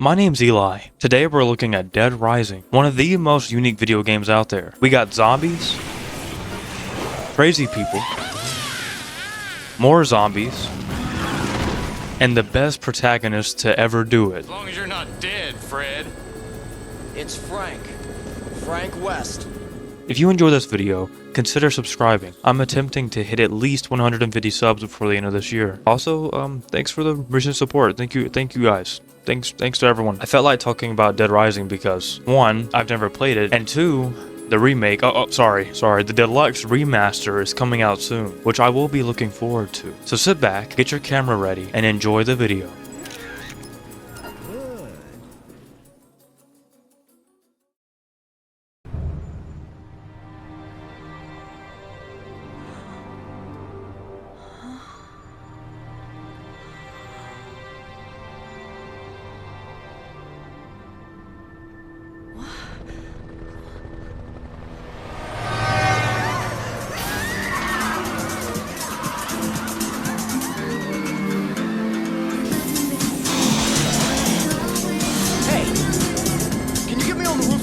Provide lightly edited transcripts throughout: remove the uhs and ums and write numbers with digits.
My name's Eli. Today we're looking at Deadrising, one of the most unique video games out there. We got zombies, crazy people, more zombies, and the best protagonist to ever do it. As long as you're not dead, Fred. It's Frank West. If you enjoy this video, consider subscribing. I'm attempting to hit at least 150 subs before the end of this year. Also, thanks for the recent support. Thank you guys. Thanks to everyone. I felt like talking about Deadrising because 1, I've never played it, and 2, the remake, the deluxe remaster is coming out soon, which I will be looking forward to. So sit back, get your camera ready, and enjoy the video.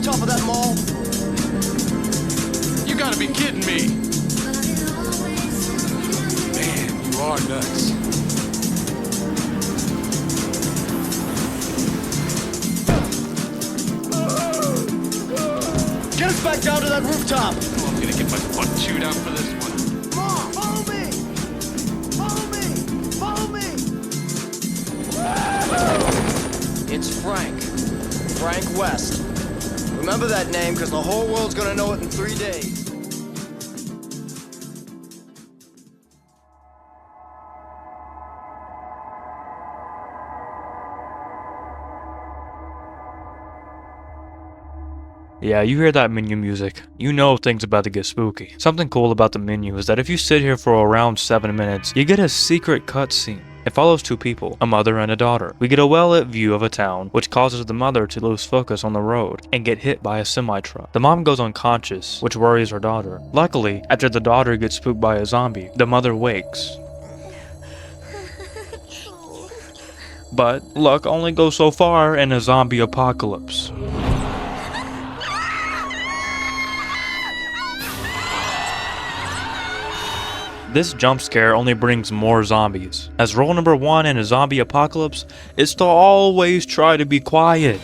Top of that mall? You gotta be kidding me. Man, you are nuts. Get us back down to that rooftop. Oh, I'm gonna get my butt chewed out for this one. Mom, follow me! Follow me! It's Frank West. Remember that name, because the whole world's gonna know it in 3 days. Yeah, you hear that menu music, you know things about to get spooky. Something cool about the menu is that if you sit here for around 7 minutes, you get a secret cutscene. It follows 2 people, a mother and a daughter. We get a well-lit view of a town, which causes the mother to lose focus on the road and get hit by a semi-truck. The mom goes unconscious, which worries her daughter. Luckily, after the daughter gets spooked by a zombie, the mother wakes. But luck only goes so far in a zombie apocalypse. This jump scare only brings more zombies, as rule number 1 in a zombie apocalypse is to always try to be quiet.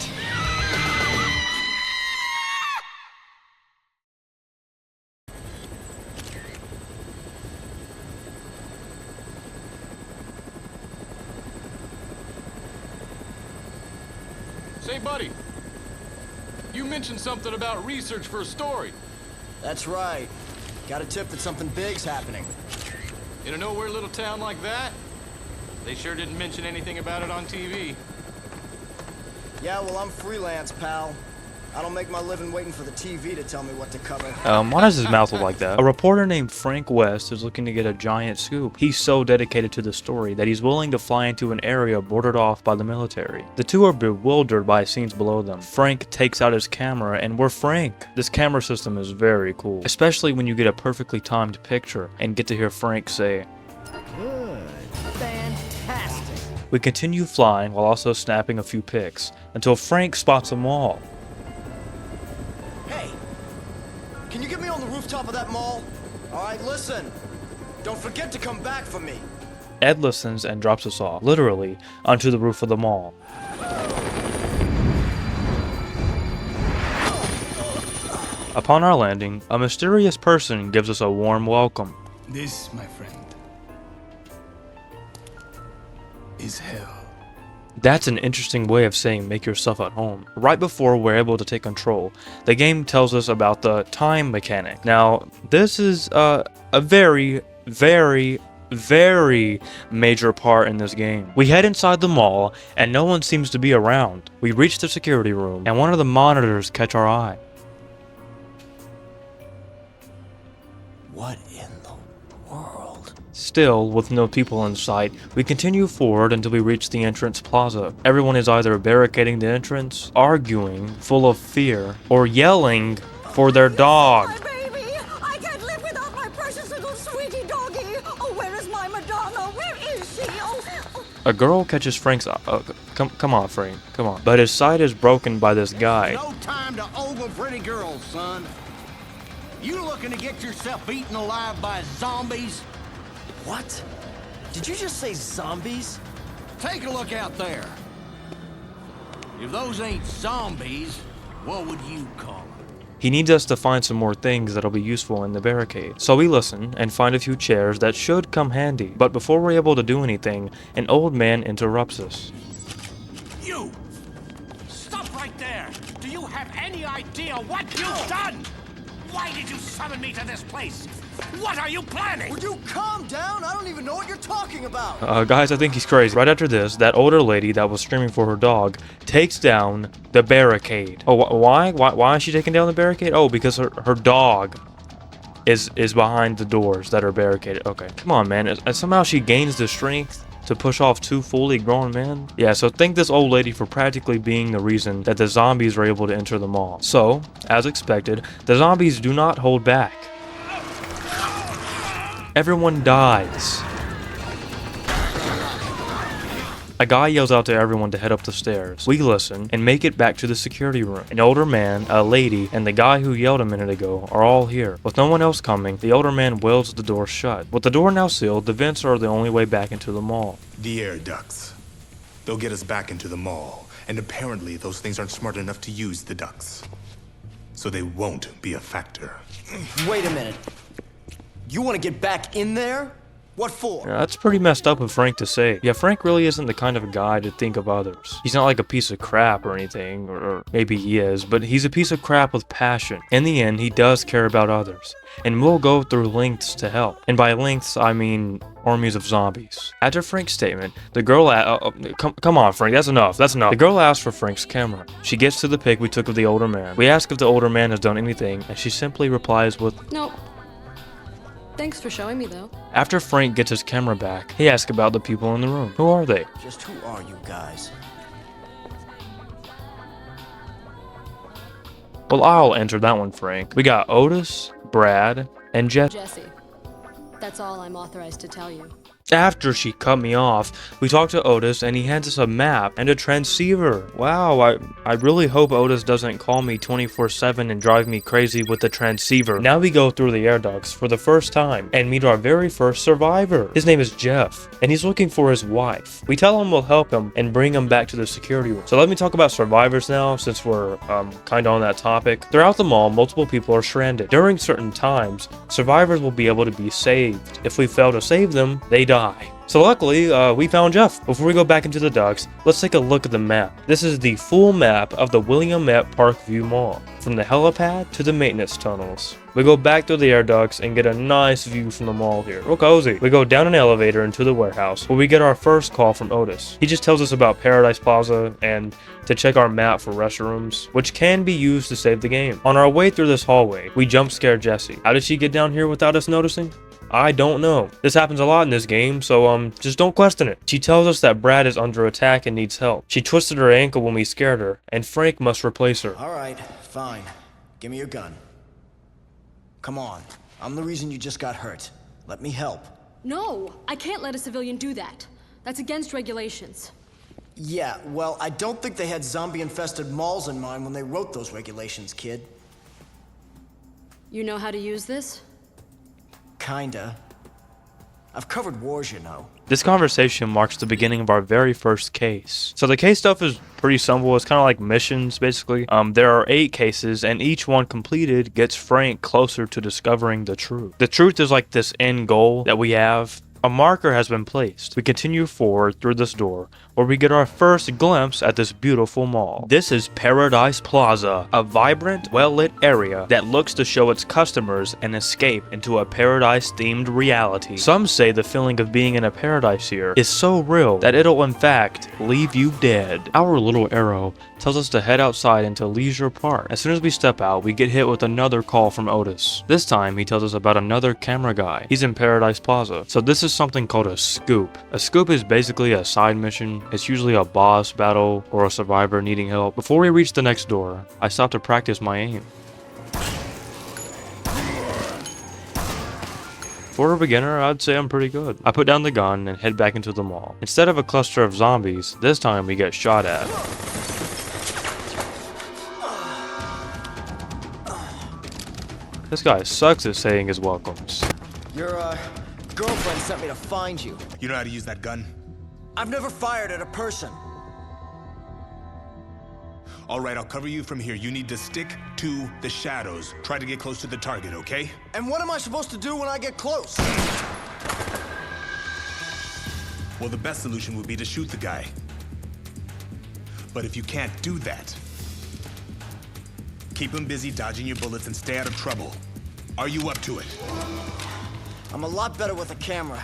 Say, buddy, you mentioned something about research for a story. That's right. Got a tip that something big's happening. In a nowhere little town like that? They sure didn't mention anything about it on TV. Yeah, well, I'm freelance, pal. I don't make my living waiting for the TV to tell me what to cover. Why does his mouth look like that? A reporter named Frank West is looking to get a giant scoop. He's so dedicated to the story that he's willing to fly into an area bordered off by the military. The two are bewildered by scenes below them. Frank takes out his camera and we're Frank. This camera system is very cool, especially when you get a perfectly timed picture and get to hear Frank say, "Good. Fantastic." We continue flying while also snapping a few pics until Frank spots them all. Hey, can you get me on the rooftop of that mall? All right, listen. Don't forget to come back for me. Ed listens and drops us off, literally, onto the roof of the mall. Upon our landing, a mysterious person gives us a warm welcome. This, my friend, is hell. That's an interesting way of saying make yourself at home. Right before we're able to take control, the game tells us about the time mechanic. Now, this is a very major part in this game. We head inside the mall and no one seems to be around. We reach the security room and one of the monitors catch our eye. What in the world? Still, with no people in sight, we continue forward until we reach the entrance plaza. Everyone is either barricading the entrance, arguing, full of fear, or yelling for their dog. My baby! I can't live without my precious little sweetie doggy! Oh, where is my Madonna? Where is she? Oh, A girl catches Frank's come on, Frank, come on. But his sight is broken by this guy. No time to ogle pretty girls, son. You looking to get yourself eaten alive by zombies? What? Did you just say zombies? Take a look out there. If those ain't zombies, what would you call them? He needs us to find some more things that'll be useful in the barricade. So we listen and find a few chairs that should come handy. But before we're able to do anything, an old man interrupts us. You! Stop right there! Do you have any idea what you've done? Why did you summon me to this place? What are you planning? Would you calm down? I don't even know what you're talking about. Guys, I think he's crazy. Right after this, that older lady that was screaming for her dog takes down the barricade. Oh, why? Why is she taking down the barricade? Oh, because her dog is behind the doors that are barricaded. Okay, come on, man. Somehow she gains the strength to push off two fully grown men. Yeah, so thank this old lady for practically being the reason that the zombies were able to enter the mall. So, as expected, the zombies do not hold back. Everyone dies. A guy yells out to everyone to head up the stairs. We listen and make it back to the security room. An older man, a lady, and the guy who yelled a minute ago are all here. With no one else coming, the older man wills the door shut. With the door now sealed, the vents are the only way back into the mall. The air ducts. They'll get us back into the mall, and apparently those things aren't smart enough to use the ducts. So they won't be a factor. Wait a minute. You want to get back in there? What for? Yeah, that's pretty messed up of Frank to say. Yeah, Frank really isn't the kind of guy to think of others. He's not like a piece of crap or anything, or maybe he is, but he's a piece of crap with passion. In the end, he does care about others, and will go through lengths to help. And by lengths, I mean armies of zombies. After Frank's statement, the girl come on, Frank, that's enough, that's enough. The girl asks for Frank's camera. She gets to the pic we took of the older man. We ask if the older man has done anything, and she simply replies with, "No. Thanks for showing me, though." After Frank gets his camera back, he asks about the people in the room. Who are they? Just who are you guys? Well, I'll answer that one, Frank. We got Otis, Brad, and Jesse. That's all I'm authorized to tell you. After she cut me off, we talked to Otis and he hands us a map and a transceiver. Wow, I really hope Otis doesn't call me 24/7 and drive me crazy with the transceiver. Now we go through the air ducts for the first time and meet our very first survivor. His name is Jeff and he's looking for his wife. We tell him we'll help him and bring him back to the security room. So let me talk about survivors now since we're kind of on that topic. Throughout the mall, multiple people are stranded. During certain times, survivors will be able to be saved. If we fail to save them, they die. So luckily, we found Jeff. Before we go back into the ducts, let's take a look at the map. This is the full map of the Williamette Parkview Mall, from the helipad to the maintenance tunnels. We go back through the air ducts and get a nice view from the mall here. Real cozy. We go down an elevator into the warehouse, where we get our first call from Otis. He just tells us about Paradise Plaza and to check our map for restrooms, which can be used to save the game. On our way through this hallway, we jump scare Jessie. How did she get down here without us noticing? I don't know. This happens a lot in this game, so just don't question it. She tells us that Brad is under attack and needs help. She twisted her ankle when we scared her, and Frank must replace her. All right, fine. Give me your gun. Come on. I'm the reason you just got hurt. Let me help. No, I can't let a civilian do that. That's against regulations. Yeah, well, I don't think they had zombie-infested malls in mind when they wrote those regulations, kid. You know how to use this? Kinda. I've covered wars, you know. This conversation marks the beginning of our very first case. So the case stuff is pretty simple. It's kind of like missions, basically. There are 8 cases, and each one completed gets Frank closer to discovering the truth. The truth is like this end goal that we have. A marker has been placed. We continue forward through this door, where we get our first glimpse at this beautiful mall. This is Paradise Plaza, a vibrant, well-lit area that looks to show its customers an escape into a paradise-themed reality. Some say the feeling of being in a paradise here is so real that it'll in fact leave you dead. Our little arrow tells us to head outside into Leisure Park. As soon as we step out, we get hit with another call from Otis. This time, he tells us about another camera guy. He's in Paradise Plaza. So this is something called a scoop. A scoop is basically a side mission. It's usually a boss battle or a survivor needing help. Before we reach the next door, I stop to practice my aim. For a beginner, I'd say I'm pretty good. I put down the gun and head back into the mall. Instead of a cluster of zombies, this time we get shot at. This guy sucks at saying his welcomes. Your, girlfriend sent me to find you. You know how to use that gun? I've never fired at a person. All right, I'll cover you from here. You need to stick to the shadows. Try to get close to the target, okay? And what am I supposed to do when I get close? Well, the best solution would be to shoot the guy. But if you can't do that, keep him busy dodging your bullets and stay out of trouble. Are you up to it? I'm a lot better with a camera.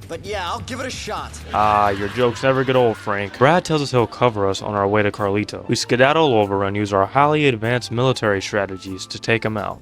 But yeah, I'll give it a shot. Ah, your jokes never get old, Frank. Brad tells us he'll cover us on our way to Carlito. We skedaddle over and use our highly advanced military strategies to take him out.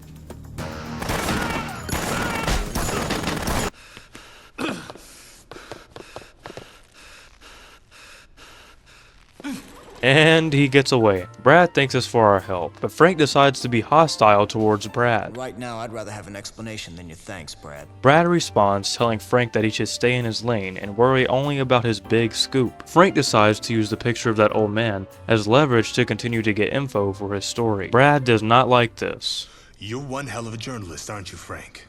And he gets away. Brad thanks us for our help, but Frank decides to be hostile towards Brad. Right now, I'd rather have an explanation than your thanks, Brad. Brad responds, telling Frank that he should stay in his lane and worry only about his big scoop. Frank decides to use the picture of that old man as leverage to continue to get info for his story. Brad does not like this. You're one hell of a journalist, aren't you, Frank?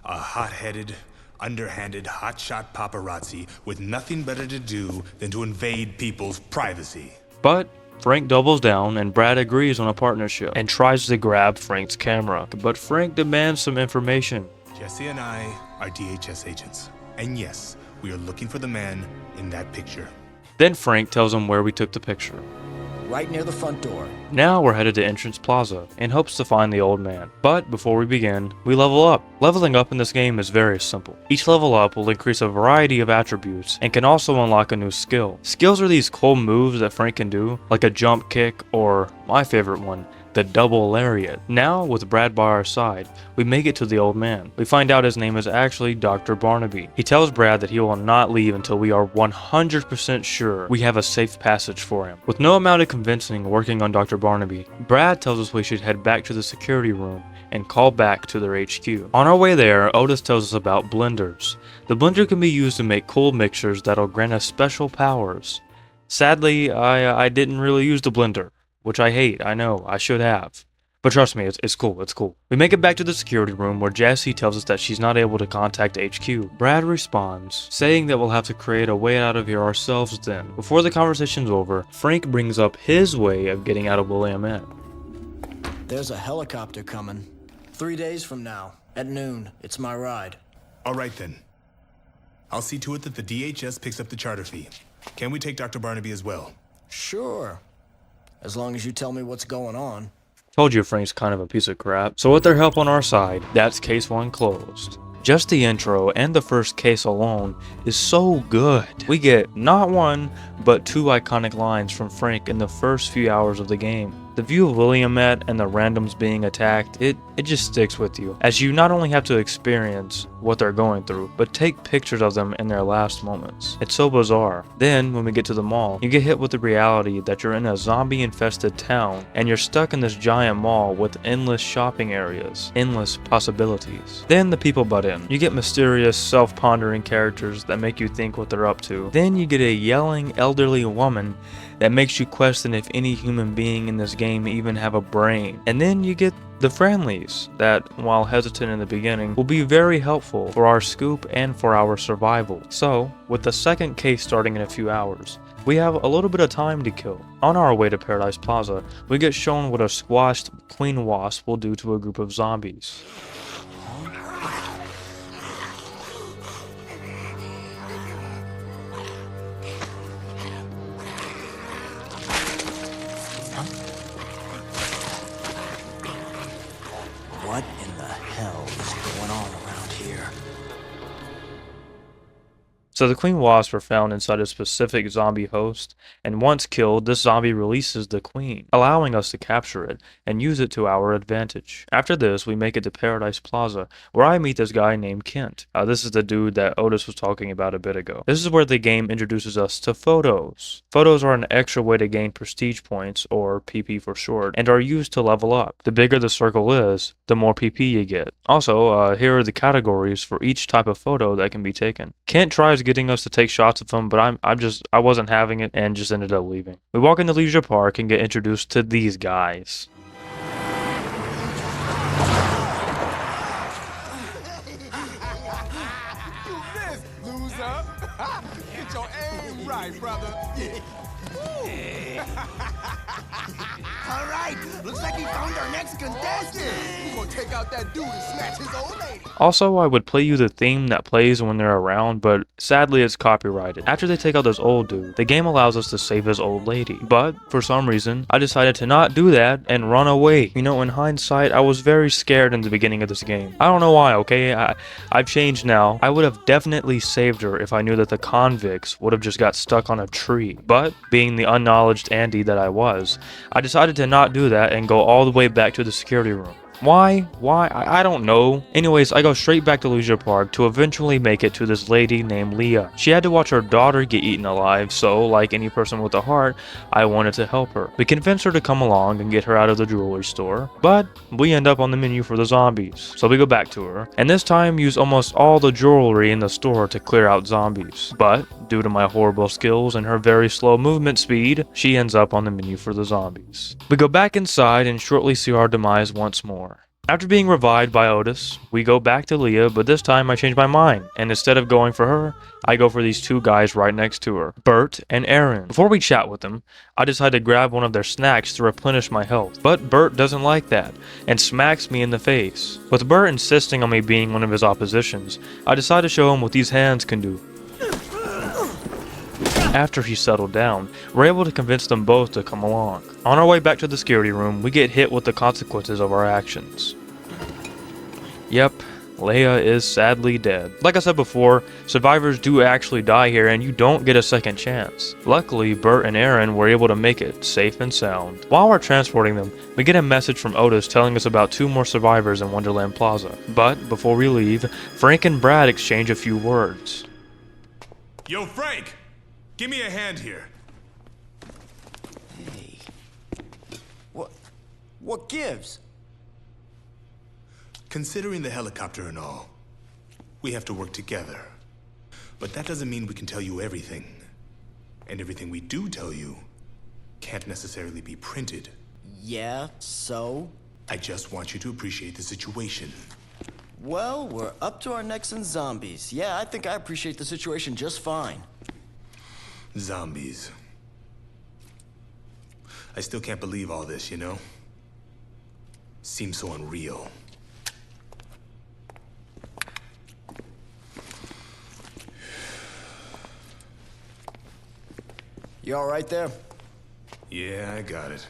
A hot-headed, underhanded, hotshot paparazzi with nothing better to do than to invade people's privacy. But Frank doubles down and Brad agrees on a partnership and tries to grab Frank's camera. But Frank demands some information. Jesse and I are DHS agents. And yes, we are looking for the man in that picture. Then Frank tells him where we took the picture. Right near the front door. Now we're headed to Entrance Plaza in hopes to find the old man. But before we begin, we level up. Leveling up in this game is very simple. Each level up will increase a variety of attributes and can also unlock a new skill. Skills are these cool moves that Frank can do, like a jump kick or, my favorite one, the double lariat. Now, with Brad by our side, we make it to the old man. We find out his name is actually Dr. Barnaby. He tells Brad that he will not leave until we are 100% sure we have a safe passage for him. With no amount of convincing working on Dr. Barnaby, Brad tells us we should head back to the security room and call back to their HQ. On our way there, Otis tells us about blenders. The blender can be used to make cool mixtures that'll grant us special powers. Sadly, I didn't really use the blender, which I hate. I know, I should have. But trust me, it's cool, it's cool. We make it back to the security room where Jessie tells us that she's not able to contact HQ. Brad responds, saying that we'll have to create a way out of here ourselves then. Before the conversation's over, Frank brings up his way of getting out of Williamette. There's a helicopter coming. 3 days from now, at noon. It's my ride. All right then. I'll see to it that the DHS picks up the charter fee. Can we take Dr. Barnaby as well? Sure. As long as you tell me what's going on. Told you Frank's kind of a piece of crap. So with their help on our side, that's case 1 closed. Just the intro and the first case alone is so good. We get not one, but 2 iconic lines from Frank in the first few hours of the game. The view of Williamette and the randoms being attacked, it just sticks with you, as you not only have to experience what they're going through, but take pictures of them in their last moments. It's so bizarre. Then, when we get to the mall, you get hit with the reality that you're in a zombie-infested town, and you're stuck in this giant mall with endless shopping areas, endless possibilities. Then the people butt in. You get mysterious, self-pondering characters that make you think what they're up to. Then you get a yelling elderly woman that makes you question if any human being in this game even have a brain. And then you get the friendlies that, while hesitant in the beginning, will be very helpful for our scoop and for our survival. So, with the second case starting in a few hours, we have a little bit of time to kill. On our way to Paradise Plaza, we get shown what a squashed Queen Wasp will do to a group of zombies. What in the hell is going on around here? So the queen wasps are found inside a specific zombie host, and once killed, this zombie releases the queen, allowing us to capture it and use it to our advantage. After this, we make it to Paradise Plaza, where I meet this guy named Kent. This is the dude that Otis was talking about a bit ago. This is where the game introduces us to photos. Photos are an extra way to gain prestige points, or PP for short, and are used to level up. The bigger the circle is, the more PP you get. Also, here are the categories for each type of photo that can be taken. Kent tries getting us to take shots of him, but I wasn't having it and just ended up leaving. We walk into Leisure Park and get introduced to these guys. Loser. Get your aim right, brother. All right, looks like we found our next contestant. We're gonna take out that dude and snatch his old lady. Also, I would play you the theme that plays when they're around, but sadly it's copyrighted. After they take out this old dude, the game allows us to save his old lady. But, for some reason, I decided to not do that and run away. You know, in hindsight, I was very scared in the beginning of this game. I don't know why, okay? I've changed now. I would have definitely saved her if I knew that the convicts would have just got stuck on a tree. But, being the unknowledged Andy that I was, I decided to not do that and go all the way back to the security room. Why? I don't know. Anyways, I go straight back to Leisure Park to eventually make it to this lady named Leah. She had to watch her daughter get eaten alive, so like any person with a heart, I wanted to help her. We convinced her to come along and get her out of the jewelry store, but we end up on the menu for the zombies. So we go back to her, and this time use almost all the jewelry in the store to clear out zombies. But, due to my horrible skills and her very slow movement speed, she ends up on the menu for the zombies. We go back inside and shortly see our demise once more. After being revived by Otis, we go back to Leah, but this time I change my mind, and instead of going for her, I go for these two guys right next to her, Bert and Aaron. Before we chat with them, I decide to grab one of their snacks to replenish my health, but Bert doesn't like that, and smacks me in the face. With Bert insisting on me being one of his oppositions, I decide to show him what these hands can do. After he settled down, we're able to convince them both to come along. On our way back to the security room, we get hit with the consequences of our actions. Yep, Leia is sadly dead. Like I said before, survivors do actually die here and you don't get a second chance. Luckily, Bert and Aaron were able to make it safe and sound. While we're transporting them, we get a message from Otis telling us about 2 more survivors in Wonderland Plaza. But before we leave, Frank and Brad exchange a few words. Yo, Frank! Give me a hand here. Hey. What gives? Considering the helicopter and all, we have to work together. But that doesn't mean we can tell you everything. And everything we do tell you can't necessarily be printed. Yeah, so? I just want you to appreciate the situation. Well, we're up to our necks in zombies. Yeah, I think I appreciate the situation just fine. Zombies. I still can't believe all this, you know? Seems so unreal. You all right there? Yeah, I got it.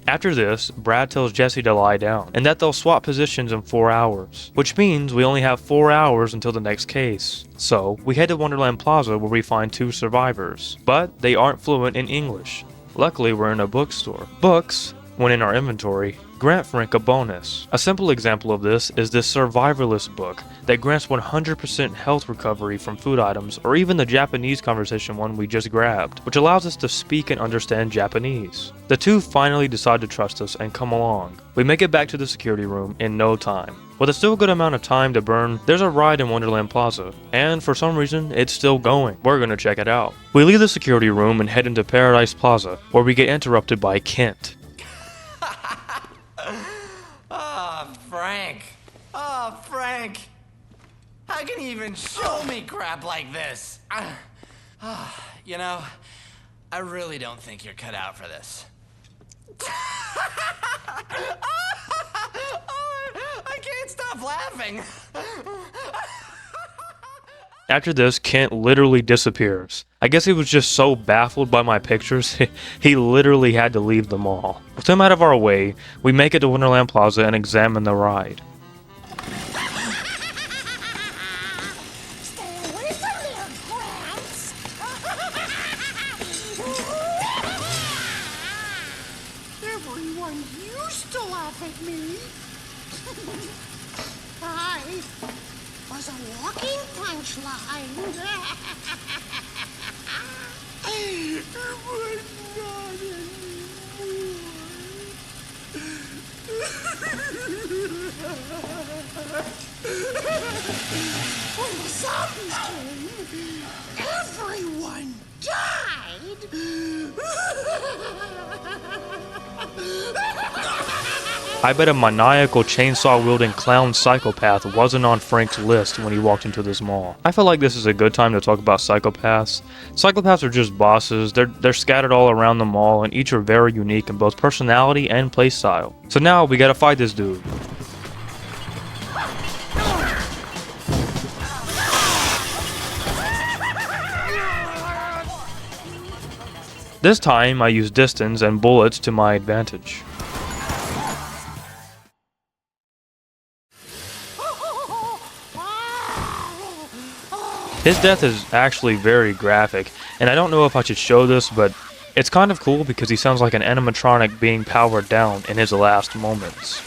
After this, Brad tells Jesse to lie down, and that they'll swap positions in 4 hours, which means we only have 4 hours until the next case. So, we head to Wonderland Plaza where we find 2 survivors, but they aren't fluent in English. Luckily, we're in a bookstore. Books, when in our inventory, grant Frank a bonus. A simple example of this is this survivalist book that grants 100% health recovery from food items, or even the Japanese conversation one we just grabbed, which allows us to speak and understand Japanese. The 2 finally decide to trust us and come along. We make it back to the security room in no time. With a still good amount of time to burn, there's a ride in Wonderland Plaza, and for some reason, it's still going. We're gonna check it out. We leave the security room and head into Paradise Plaza, where we get interrupted by Kent. Frank. Oh, Frank. How can you even show me crap like this? You know, I really don't think you're cut out for this. I can't stop laughing. After this, Kent literally disappears. I guess he was just so baffled by my pictures, he literally had to leave the mall. With him out of our way, we make it to Wonderland Plaza and examine the ride. Stay to laugh at me. I was a walking punchline. When the zombies came, everyone died. I bet a maniacal chainsaw-wielding clown psychopath wasn't on Frank's list when he walked into this mall. I feel like this is a good time to talk about psychopaths. Psychopaths are just bosses. They're scattered all around the mall, and each are very unique in both personality and playstyle. So now we gotta fight this dude. This time I use distance and bullets to my advantage. His death is actually very graphic, and I don't know if I should show this, but it's kind of cool because he sounds like an animatronic being powered down in his last moments.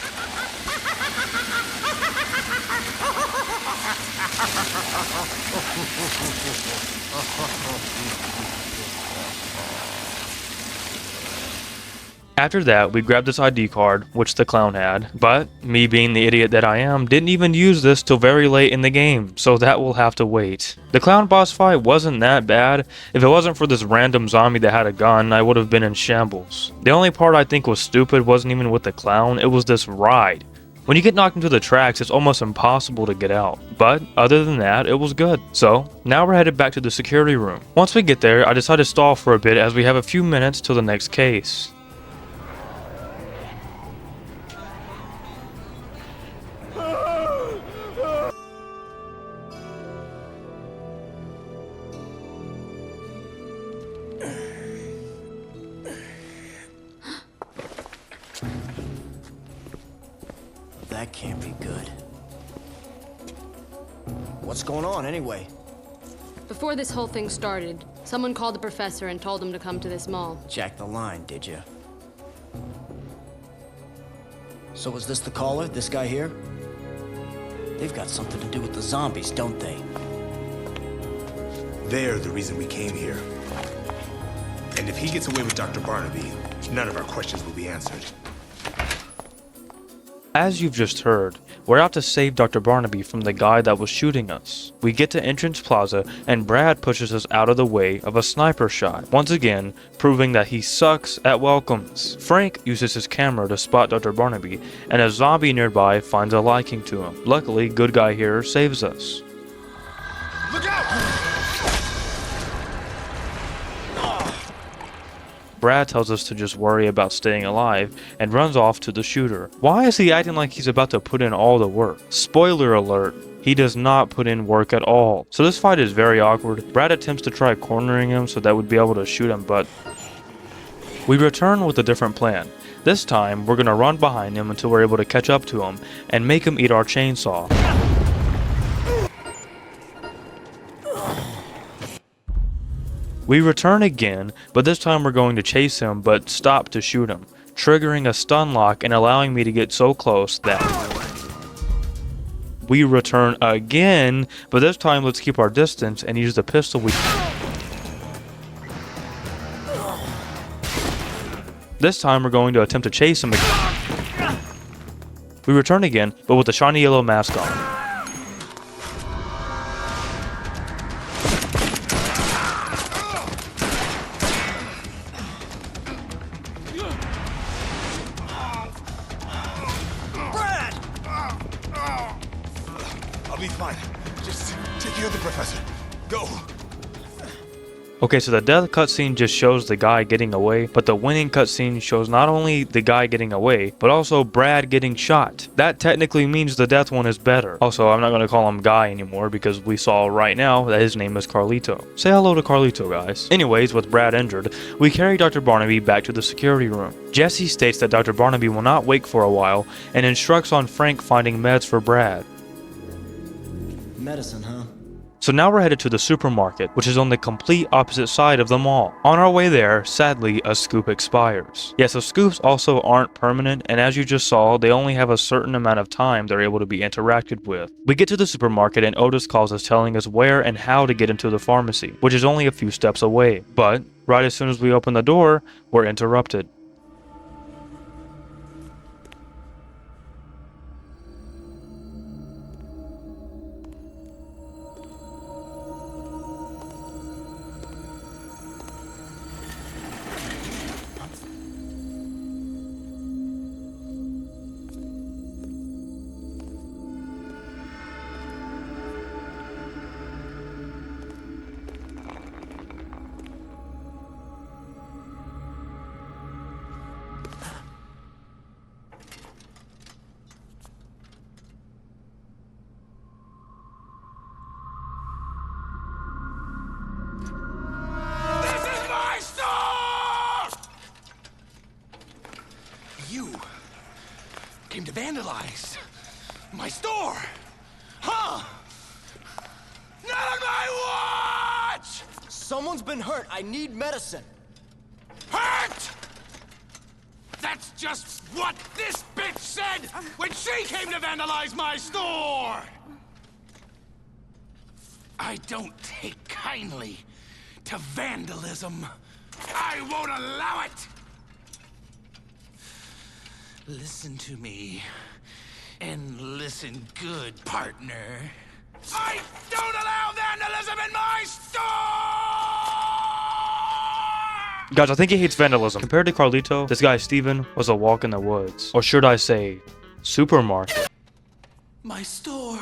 After that, we grabbed this ID card, which the clown had, but me being the idiot that I am, didn't even use this till very late in the game, so that will have to wait. The clown boss fight wasn't that bad. If it wasn't for this random zombie that had a gun, I would have been in shambles. The only part I think was stupid wasn't even with the clown, it was this ride. When you get knocked into the tracks, it's almost impossible to get out. But other than that, it was good. So, now we're headed back to the security room. Once we get there, I decided to stall for a bit as we have a few minutes till the next case. That can't be good. What's going on, anyway? Before this whole thing started, someone called the professor and told him to come to this mall. Jack the line, did you? So was this the caller, this guy here? They've got something to do with the zombies, don't they? They're the reason we came here. And if he gets away with Dr. Barnaby, none of our questions will be answered. As you've just heard, we're out to save Dr. Barnaby from the guy that was shooting us. We get to Entrance Plaza, and Brad pushes us out of the way of a sniper shot, once again proving that he sucks at welcomes. Frank uses his camera to spot Dr. Barnaby, and a zombie nearby finds a liking to him. Luckily, good guy here saves us. Look out! Brad tells us to just worry about staying alive and runs off to the shooter. Why is he acting like he's about to put in all the work? Spoiler alert, he does not put in work at all. So this fight is very awkward. Brad attempts to try cornering him so that we'd be able to shoot him, but we return with a different plan. This time, we're gonna run behind him until we're able to catch up to him and make him eat our chainsaw. We return again, but this time we're going to chase him but stop to shoot him, triggering a stun lock and allowing me to get so close that we return again, but this time let's keep our distance and use the pistol This time we're going to attempt to chase him again. We return again, but with a shiny yellow mask on. I'll be fine. Just take care of the professor. Go. Okay, so the death cutscene just shows the guy getting away, but the winning cutscene shows not only the guy getting away, but also Brad getting shot. That technically means the death one is better. Also, I'm not going to call him Guy anymore because we saw right now that his name is Carlito. Say hello to Carlito, guys. Anyways, with Brad injured, we carry Dr. Barnaby back to the security room. Jesse states that Dr. Barnaby will not wake for a while and instructs on Frank finding meds for Brad. Medicine, huh? So now we're headed to the supermarket, which is on the complete opposite side of the mall. On our way there, sadly, a scoop expires. Yeah, so scoops also aren't permanent, and as you just saw, they only have a certain amount of time they're able to be interacted with. We get to the supermarket and Otis calls us telling us where and how to get into the pharmacy, which is only a few steps away. But right as soon as we open the door, we're interrupted. This is my store! You came to vandalize my store, huh? Not on my watch! Someone's been hurt. I need medicine. Hurt! That's just what this bitch said when she came to vandalize my store! I don't take kindly to vandalism. I won't allow it! Listen to me, and listen good, partner. I don't allow vandalism in my store! Guys, I think he hates vandalism. Compared to Carlito, this guy Steven was a walk in the woods. Or should I say, supermarket. My store.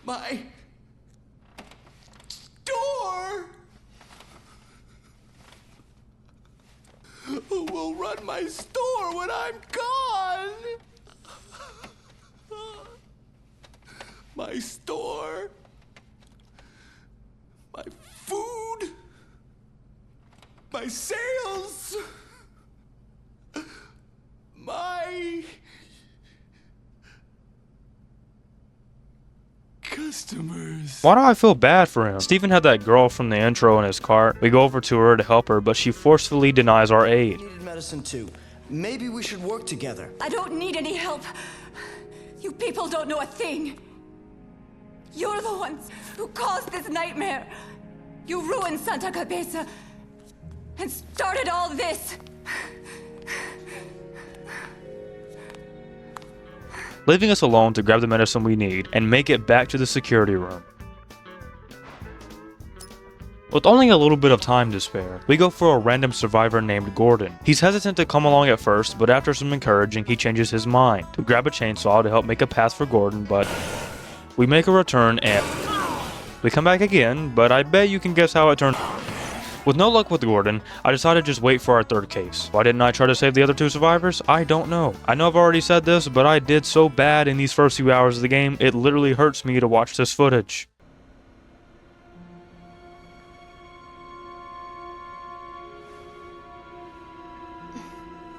My store. Who will run my store when I'm gone? My store. My food. My sales. My customers. Why do I feel bad for him? Steven had that girl from the intro in his cart. We go over to her to help her, but she forcefully denies our aid. I needed medicine too. Maybe we should work together. I don't need any help. You people don't know a thing. You're the ones who caused this nightmare. You ruined Santa Cabeza and started all this. Leaving us alone to grab the medicine we need and make it back to the security room. With only a little bit of time to spare, we go for a random survivor named Gordon. He's hesitant to come along at first, but after some encouraging, he changes his mind. We grab a chainsaw to help make a path for Gordon, but we make a return and we come back again, but I bet you can guess how it turned. With no luck with Gordon, I decided to just wait for our third case. Why didn't I try to save the other two survivors? I don't know. I know I've already said this, but I did so bad in these first few hours of the game, it literally hurts me to watch this footage.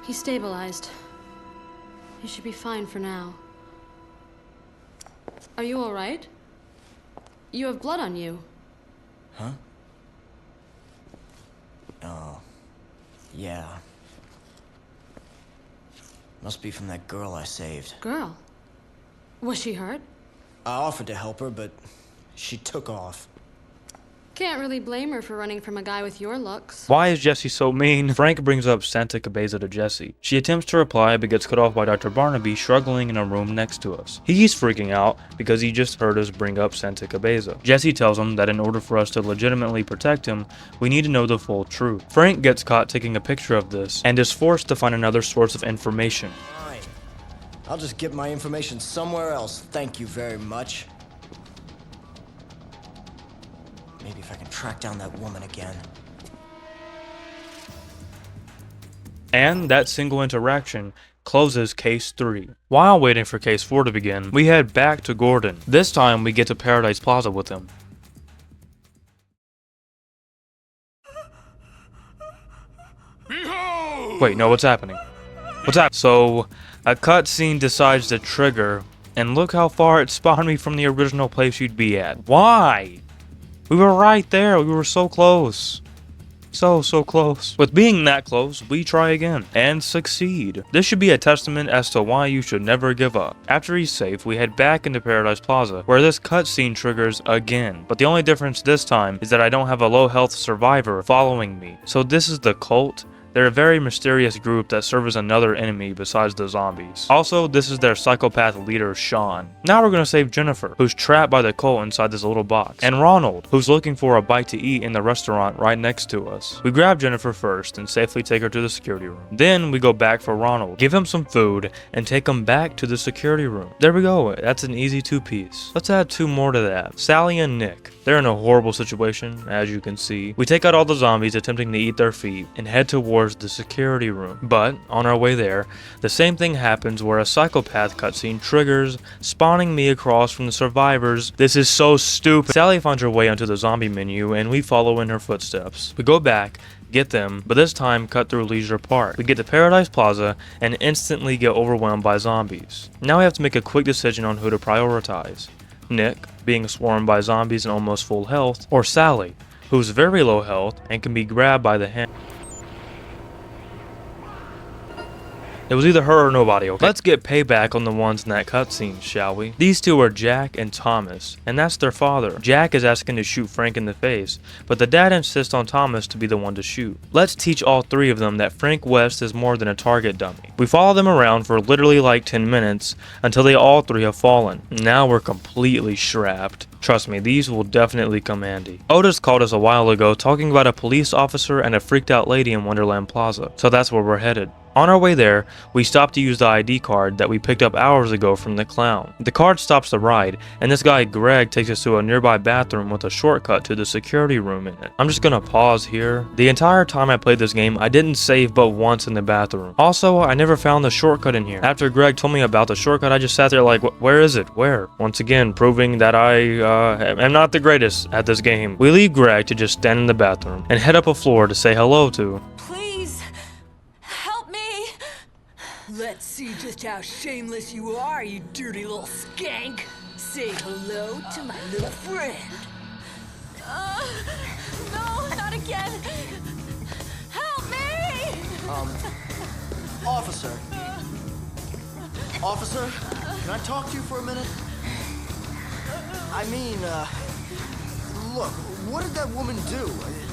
He's stabilized. He should be fine for now. Are you alright? You have blood on you. Huh? Oh. Yeah. Must be from that girl I saved. Girl? Was she hurt? I offered to help her, but she took off. Can't really blame her for running from a guy with your looks. Why is Jesse so mean? Frank brings up Santa Cabeza to Jesse. She attempts to reply but gets cut off by Dr. Barnaby struggling in a room next to us. He's freaking out because he just heard us bring up Santa Cabeza. Jesse tells him that in order for us to legitimately protect him, we need to know the full truth. Frank gets caught taking a picture of this and is forced to find another source of information. Fine. I'll just get my information somewhere else. Thank you very much. Maybe if I can track down that woman again. And that single interaction closes case 3. While waiting for case 4 to begin, we head back to Gordon. This time we get to Paradise Plaza with him. Behold! Wait, no, what's happening? What's happening? So, a cutscene decides to trigger And look how far it spawned me from the original place you'd be at. Why? We were right there. We were so close. So close. With being that close, we try again and succeed. This should be a testament as to why you should never give up. After he's safe, we head back into Paradise Plaza, where this cutscene triggers again. But the only difference this time is that I don't have a low health survivor following me. So this is the cult. They're a very mysterious group that serve as another enemy besides the zombies. Also, this is their psychopath leader, Sean. Now we're gonna save Jennifer, who's trapped by the cult inside this little box, and Ronald, who's looking for a bite to eat in the restaurant right next to us. We grab Jennifer first and safely take her to the security room. Then we go back for Ronald, give him some food, and take him back to the security room. There we go, that's an easy two-piece. Let's add two more to that. Sally and Nick. They're in a horrible situation, as you can see. We take out all the zombies attempting to eat their feet and head towards the security room. But, on our way there, the same thing happens where a psychopath cutscene triggers, spawning me across from the survivors. This is so stupid. Sally finds her way onto the zombie menu and we follow in her footsteps. We go back, get them, but this time cut through Leisure Park. We get to Paradise Plaza and instantly get overwhelmed by zombies. Now we have to make a quick decision on who to prioritize. Nick, being swarmed by zombies and almost full health, or Sally, who's very low health and can be grabbed by the hand. It was either her or nobody, okay? Let's get payback on the ones in that cutscene, shall we? These two are Jack and Thomas, and that's their father. Jack is asking to shoot Frank in the face, but the dad insists on Thomas to be the one to shoot. Let's teach all three of them that Frank West is more than a target dummy. We follow them around for literally like 10 minutes until they all three have fallen. Now we're completely strapped. Trust me, these will definitely come handy. Otis called us a while ago talking about a police officer and a freaked out lady in Wonderland Plaza, so that's where we're headed. On our way there, we stop to use the ID card that we picked up hours ago from the clown. The card stops the ride, and this guy Greg takes us to a nearby bathroom with a shortcut to the security room in it. I'm just gonna pause here. The entire time I played this game, I didn't save but once in the bathroom. Also, I never found the shortcut in here. After Greg told me about the shortcut, I just sat there like, where is it? Where? Once again, proving that I am not the greatest at this game. We leave Greg to just stand in the bathroom and head up a floor to say hello to. Please, help me. Let's see just how shameless you are, you dirty little skank. Say hello to my little friend. No, not again. Help me! Officer. Officer, can I talk to you for a minute? I mean, look, what did that woman do?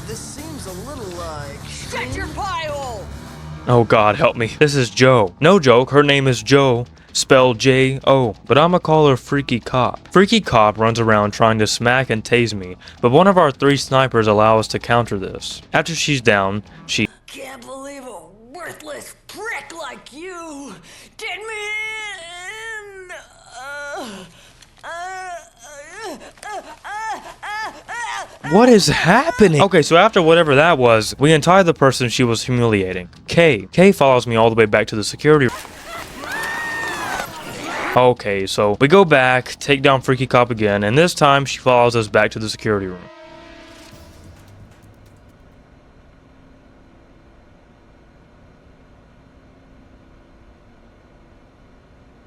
This seems a little, extreme. Shut your pie hole! Oh God, help me. This is Joe. No joke, her name is Joe. Spelled J-O, but I'ma call her Freaky Cop. Freaky Cop runs around trying to smack and tase me, but one of our 3 snipers allow us to counter this. After she's down, she Can't believe a worthless prick like you did me in. What is happening? Okay, so after whatever that was, we untie the person she was humiliating. Kay follows me all the way back to the security room. Okay, so we go back, take down Freaky Cop again, and this time she follows us back to the security room.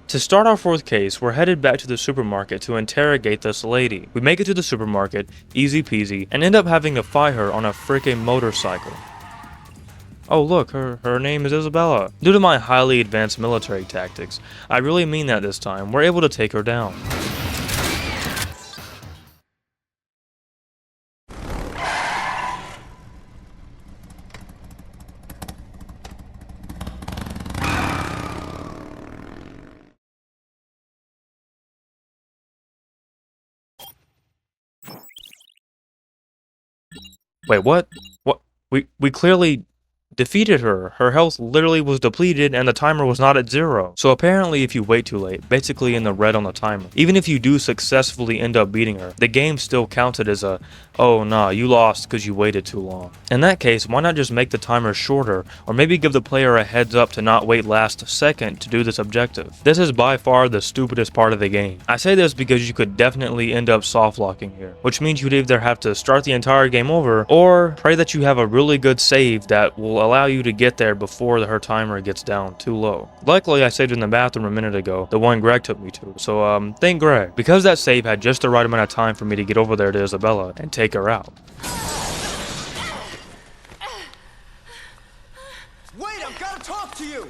To start our 4th case, we're headed back to the supermarket to interrogate this lady. We make it to the supermarket, easy peasy, and end up having to fight her on a freaking motorcycle. Oh look, her name is Isabella. Due to my highly advanced military tactics, I really mean that this time, we're able to take her down. Wait, what? What? We clearly defeated her. Her health literally was depleted and the timer was not at 0. So apparently if you wait too late, basically in the red on the timer, even if you do successfully end up beating her, the game still counts it as a, oh nah, you lost because you waited too long. In that case, why not just make the timer shorter, or maybe give the player a heads up to not wait last second to do this objective. This is by far the stupidest part of the game. I say this because you could definitely end up soft locking here, which means you'd either have to start the entire game over, or pray that you have a really good save that will will allow you to get there before her timer gets down too low. Luckily, I saved in the bathroom a minute ago, the one Greg took me to, so thank Greg. Because that save had just the right amount of time for me to get over there to Isabella and take her out. Wait, I've got to talk to you!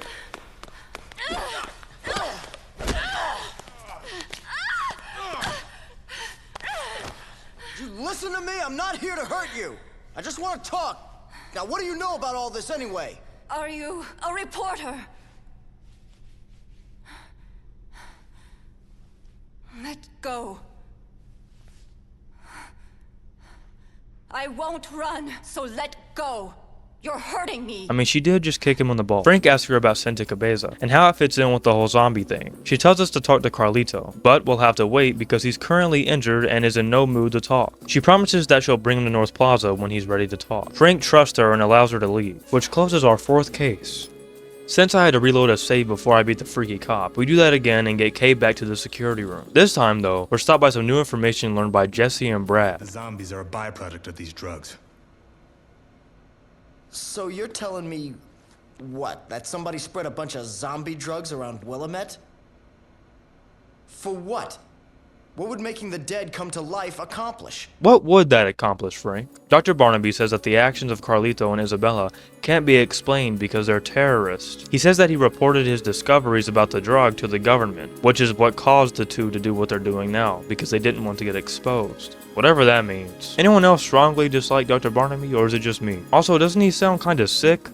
You listen to me? I'm not here to hurt you. I just want to talk. Now, what do you know about all this anyway? Are you a reporter? Let go. I won't run, so let go. You're hurting me. I mean, she did just kick him on the ball. Frank asks her about Santa Cabeza and how it fits in with the whole zombie thing. She tells us to talk to Carlito, but we'll have to wait because he's currently injured and is in no mood to talk. She promises that she'll bring him to North Plaza when he's ready to talk. Frank trusts her and allows her to leave, which closes our 4th case. Since I had to reload a save before I beat the freaky cop, we do that again and get Kay back to the security room. This time though, we're stopped by some new information learned by Jesse and Brad. The zombies are a byproduct of these drugs. So you're telling me, what, that somebody spread a bunch of zombie drugs around Willamette? For what? What would making the dead come to life accomplish? What would that accomplish, Frank? Dr. Barnaby says that the actions of Carlito and Isabella can't be explained because they're terrorists. He says that he reported his discoveries about the drug to the government, which is what caused the two to do what they're doing now, because they didn't want to get exposed. Whatever that means. Anyone else strongly dislike Dr. Barnaby, or is it just me? Also, doesn't he sound kinda sick?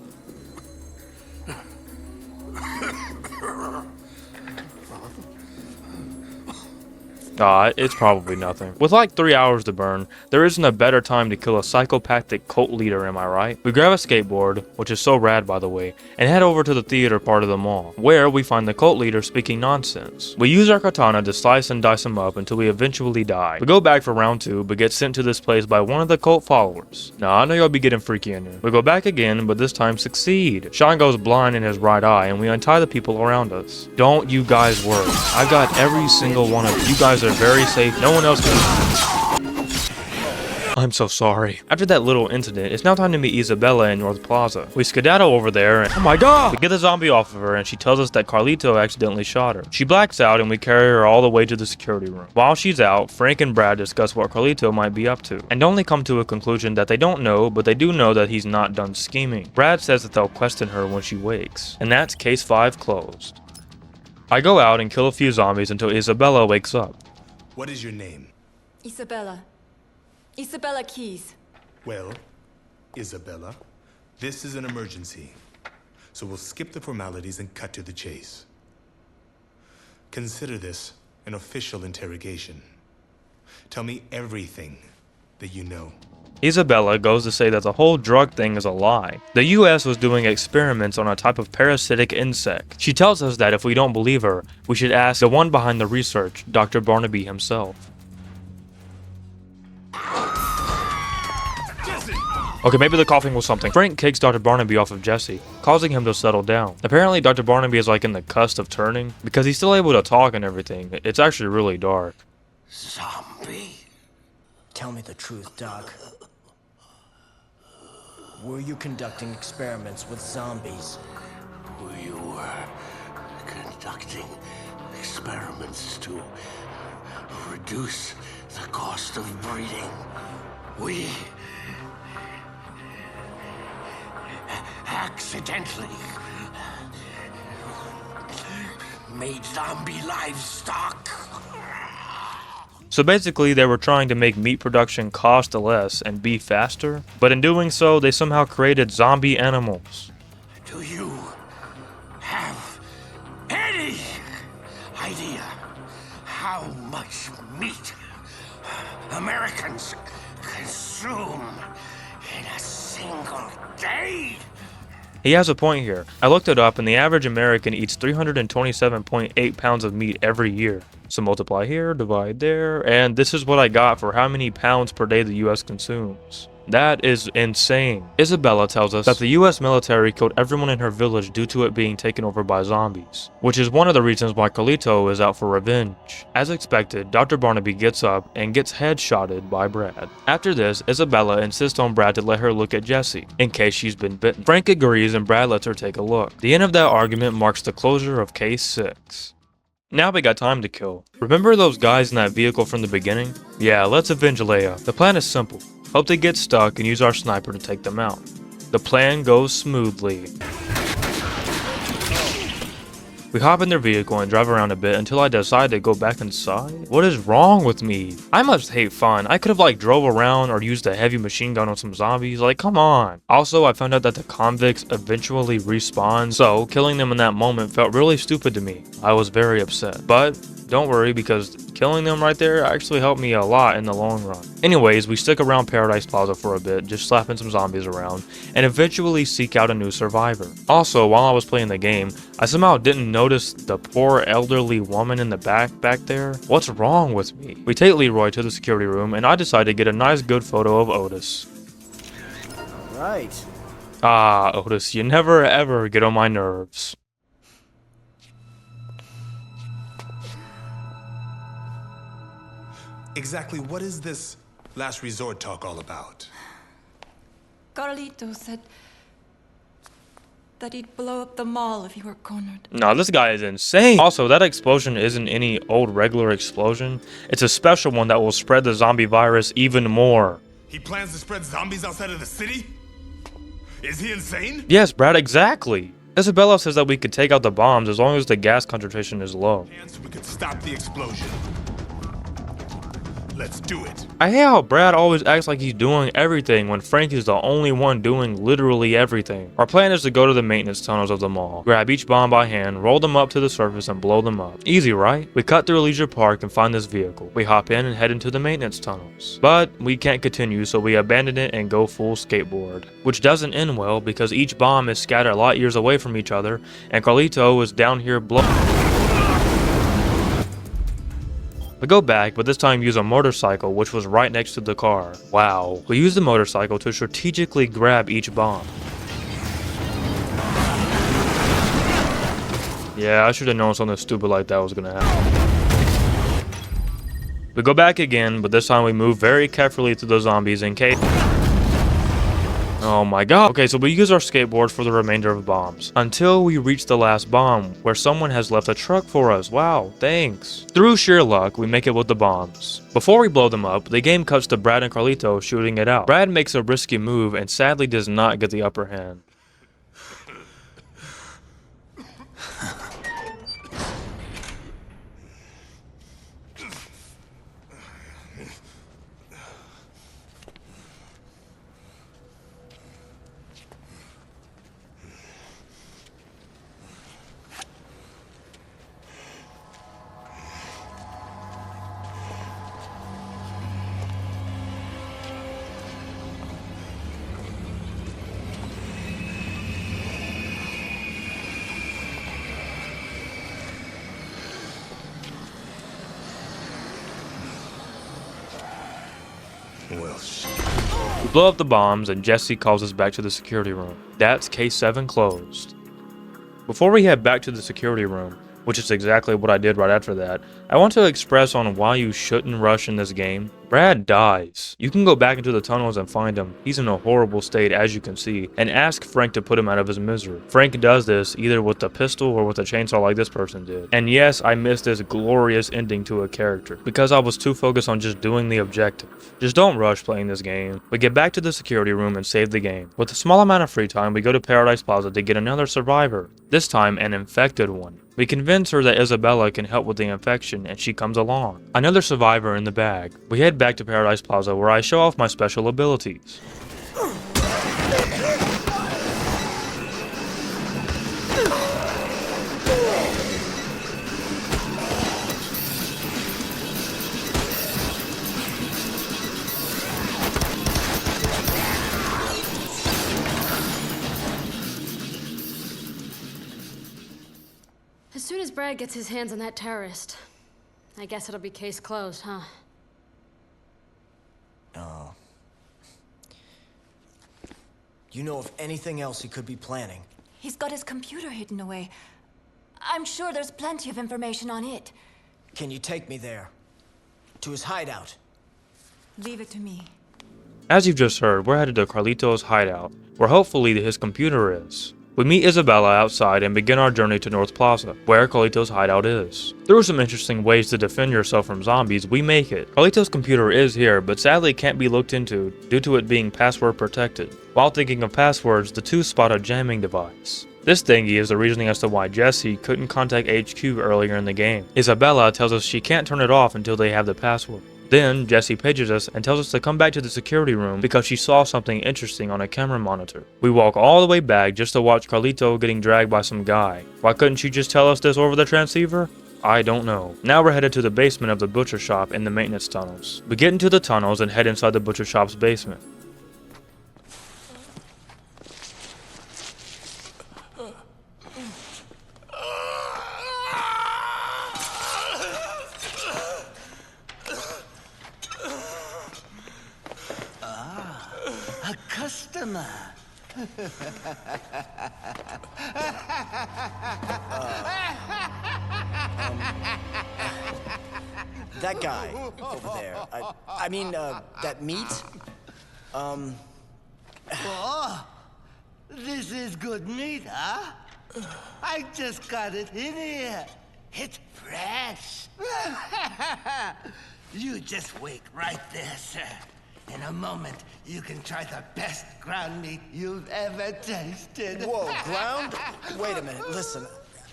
It's probably nothing. With like 3 hours to burn, there isn't a better time to kill a psychopathic cult leader, am I right? We grab a skateboard, which is so rad by the way, and head over to the theater part of the mall, where we find the cult leader speaking nonsense. We use our katana to slice and dice him up until we eventually die. We go back for round 2, but get sent to this place by one of the cult followers. Now I know y'all be getting freaky in here. We go back again, but this time succeed. Sean goes blind in his right eye, and we untie the people around us. Don't you guys worry. I've got every single one of you. You guys are very safe. No one else can. I'm so sorry. After that little incident, it's now time to meet Isabella in North Plaza. We skedaddle over there and oh my god! We get the zombie off of her and she tells us that Carlito accidentally shot her. She blacks out and we carry her all the way to the security room. While she's out, Frank and Brad discuss what Carlito might be up to, and only come to a conclusion that they don't know, but they do know that he's not done scheming. Brad says that they'll question her when she wakes, and that's case 5 closed. I go out and kill a few zombies until Isabella wakes up. What is your name? Isabella. Isabella Keys. Well, Isabella, this is an emergency. So we'll skip the formalities and cut to the chase. Consider this an official interrogation. Tell me everything that you know. Isabella goes to say that the whole drug thing is a lie. The US was doing experiments on a type of parasitic insect. She tells us that if we don't believe her, we should ask the one behind the research, Dr. Barnaby himself. Okay, maybe the coughing was something. Frank kicks Dr. Barnaby off of Jesse, causing him to settle down. Apparently, Dr. Barnaby is like in the cusp of turning, because he's still able to talk and everything. It's actually really dark. Zombie? Tell me the truth, Doc. Were you conducting experiments with zombies? We were conducting experiments to reduce the cost of breeding. We accidentally made zombie livestock. So basically, they were trying to make meat production cost less and be faster, but in doing so, they somehow created zombie animals. Do you have any idea how much meat Americans consume in a single day? He has a point here. I looked it up and the average American eats 327.8 pounds of meat every year. So multiply here, divide there, and this is what I got for how many pounds per day the US consumes. That is insane. Isabella tells us that the US military killed everyone in her village due to it being taken over by zombies, which is one of the reasons why Carlito is out for revenge. As expected, Dr. Barnaby gets up and gets headshotted by Brad. After this, Isabella insists on Brad to let her look at Jessie, in case she's been bitten. Frank agrees and Brad lets her take a look. The end of that argument marks the closure of case 6. Now we got time to kill. Remember those guys in that vehicle from the beginning? Yeah, let's avenge Leia. The plan is simple. Hope they get stuck and use our sniper to take them out. The plan goes smoothly. We hop in their vehicle and drive around a bit until I decide to go back inside. What is wrong with me? I must hate fun. I could have drove around or used a heavy machine gun on some zombies. Come on. Also, I found out that the convicts eventually respawn, so killing them in that moment felt really stupid to me. I was very upset. But don't worry, because killing them right there actually helped me a lot in the long run. Anyways, we stick around Paradise Plaza for a bit, just slapping some zombies around, and eventually seek out a new survivor. Also, while I was playing the game, I somehow didn't notice the poor elderly woman in the back there. What's wrong with me? We take Leroy to the security room, and I decide to get a nice good photo of Otis. Right. Ah, Otis, you never ever get on my nerves. Exactly what is this last resort talk all about? Carlito said that he'd blow up the mall if you were cornered. Nah, this guy is insane. Also, that explosion isn't any old regular explosion. It's a special one that will spread the zombie virus even more. He plans to spread zombies outside of the city? Is he insane? Yes, Brad, exactly. Isabella says that we could take out the bombs as long as the gas concentration is low. We could stop the explosion. Let's do it. I hate how Brad always acts like he's doing everything when Frank is the only one doing literally everything. Our plan is to go to the maintenance tunnels of the mall, grab each bomb by hand, roll them up to the surface, and blow them up. Easy, right? We cut through Leisure Park and find this vehicle. We hop in and head into the maintenance tunnels. But we can't continue, so we abandon it and go full skateboard. Which doesn't end well because each bomb is scattered light years away from each other, and Carlito is down here We go back, but this time use a motorcycle, which was right next to the car. Wow. We use the motorcycle to strategically grab each bomb. Yeah, I should have known something stupid like that was gonna happen. We go back again, but this time we move very carefully through the zombies in case... Oh my god. Okay, so we use our skateboard for the remainder of bombs. Until we reach the last bomb, where someone has left a truck for us. Wow, thanks. Through sheer luck, we make it with the bombs. Before we blow them up, the game cuts to Brad and Carlito shooting it out. Brad makes a risky move and sadly does not get the upper hand. Well, We blow up the bombs and Jesse calls us back to the security room. That's case 7 closed. Before we head back to the security room, which is exactly what I did right after that, I want to express on why you shouldn't rush in this game. Brad dies. You can go back into the tunnels and find him. He's in a horrible state, as you can see, and ask Frank to put him out of his misery. Frank does this either with a pistol or with a chainsaw like this person did. And yes, I missed this glorious ending to a character because I was too focused on just doing the objective. Just don't rush playing this game. We get back to the security room and save the game. With a small amount of free time, we go to Paradise Plaza to get another survivor, this time an infected one. We convince her that Isabella can help with the infection and she comes along. Another survivor in the bag. We head back to Paradise Plaza where I show off my special abilities. As soon as Brad gets his hands on that terrorist, I guess it'll be case closed, huh? You know of anything else he could be planning? He's got his computer hidden away. I'm sure there's plenty of information on it. Can you take me there? To his hideout? Leave it to me. As you've just heard, we're headed to Carlito's hideout, where hopefully his computer is. We meet Isabella outside and begin our journey to North Plaza, where Carlito's hideout is. Through some interesting ways to defend yourself from zombies, we make it. Carlito's computer is here, but sadly can't be looked into due to it being password protected. While thinking of passwords, the two spot a jamming device. This thingy is the reasoning as to why Jesse couldn't contact HQ earlier in the game. Isabella tells us she can't turn it off until they have the password. Then, Jesse pages us and tells us to come back to the security room because she saw something interesting on a camera monitor. We walk all the way back just to watch Carlito getting dragged by some guy. Why couldn't she just tell us this over the transceiver? I don't know. Now we're headed to the basement of the butcher shop in the maintenance tunnels. We get into the tunnels and head inside the butcher shop's basement. A customer. That guy over there. I mean, that meat? Oh, this is good meat, huh? I just got it in here. It's fresh. You just wait right there, sir. In a moment, you can try the best ground meat you've ever tasted. Whoa, ground? Wait a minute, listen.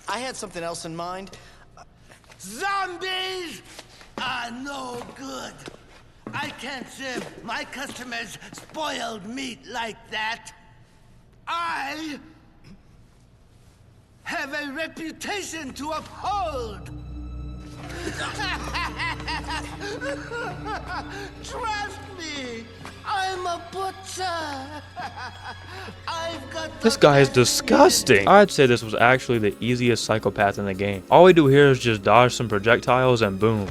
I had something else in mind. Zombies are no good. I can't serve my customers spoiled meat like that. I have a reputation to uphold. Trust me, I'm a butcher. I've got This guy is disgusting. I'd say this was actually the easiest psychopath in the game. All we do here is just dodge some projectiles and boom.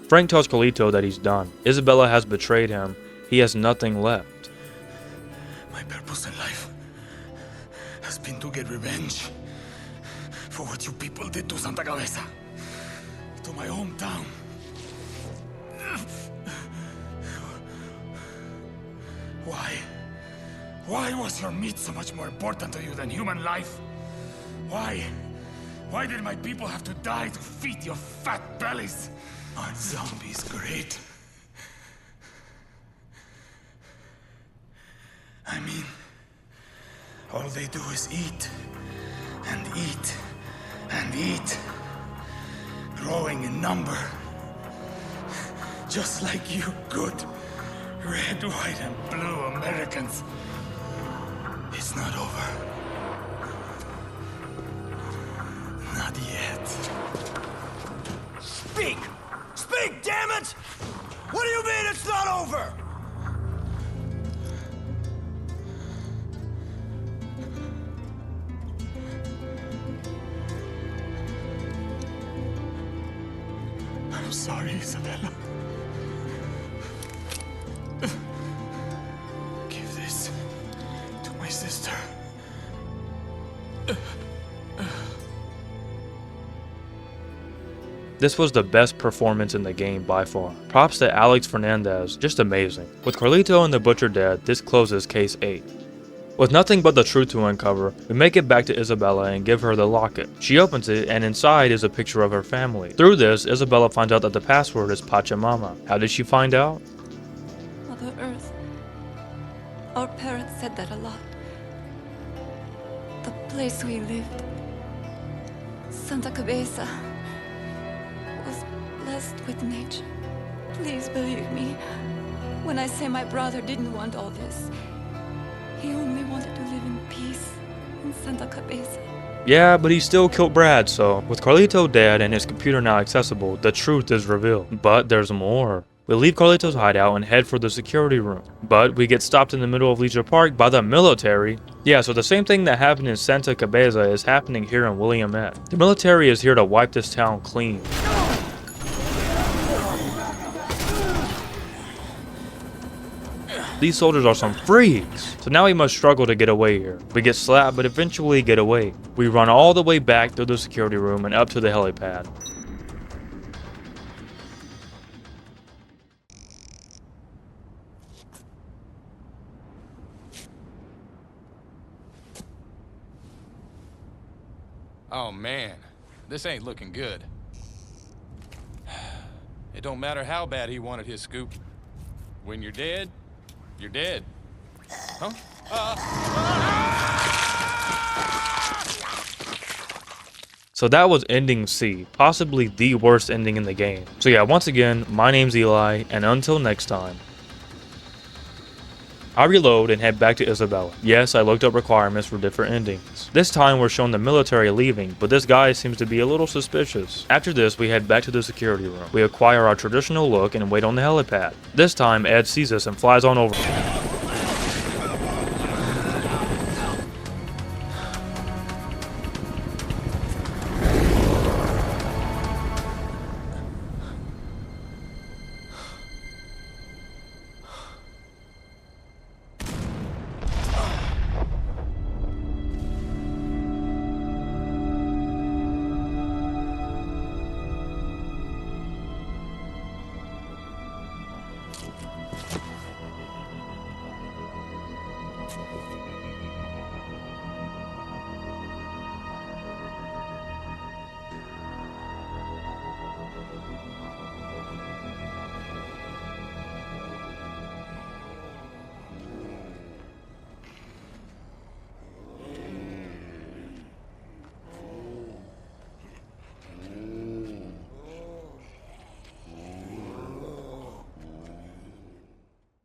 Frank tells Carlito that he's done. Isabella has betrayed him. He has nothing left. My purpose in life has been to get revenge for what you people did to Santa Cabeza, to my hometown. Why? Why was your meat so much more important to you than human life? Why? Why did my people have to die to feed your fat bellies? Aren't zombies great? I mean, all they do is eat, and eat, and eat, growing in number. Just like you good, red, white, and blue Americans. It's not over. Not yet. Speak! Speak, damn it! What do you mean it's not over? I'm sorry, Isabella. Give this to my sister. This was the best performance in the game by far. Props to Alex Fernandez, just amazing. With Carlito and the Butcher dead, this closes case 8. With nothing but the truth to uncover, we make it back to Isabella and give her the locket. She opens it and inside is a picture of her family. Through this, Isabella finds out that the password is Pachamama. How did she find out? Mother Earth. Our parents said that a lot. The place we lived, Santa Cabeza, was blessed with nature. Please believe me when I say my brother didn't want all this. He only wanted to live in peace in Santa Cabeza. Yeah, but he still killed Brad, so with Carlito dead and his computer now accessible, the truth is revealed. But there's more. We leave Carlito's hideout and head for the security room. But we get stopped in the middle of Leisure Park by the military. Yeah, so the same thing that happened in Santa Cabeza is happening here in Williamette. The military is here to wipe this town clean. These soldiers are some freaks. So now we must struggle to get away here. We get slapped, but eventually get away. We run all the way back through the security room and up to the helipad. Oh man, this ain't looking good. It don't matter how bad he wanted his scoop. When you're dead, you're dead. Huh? So that was ending C, possibly the worst ending in the game. So yeah, once again, my name's Eli, and until next time. I reload and head back to Isabella. Yes, I looked up requirements for different endings. This time we're shown the military leaving, but this guy seems to be a little suspicious. After this, we head back to the security room. We acquire our traditional look and wait on the helipad. This time, Ed sees us and flies on over.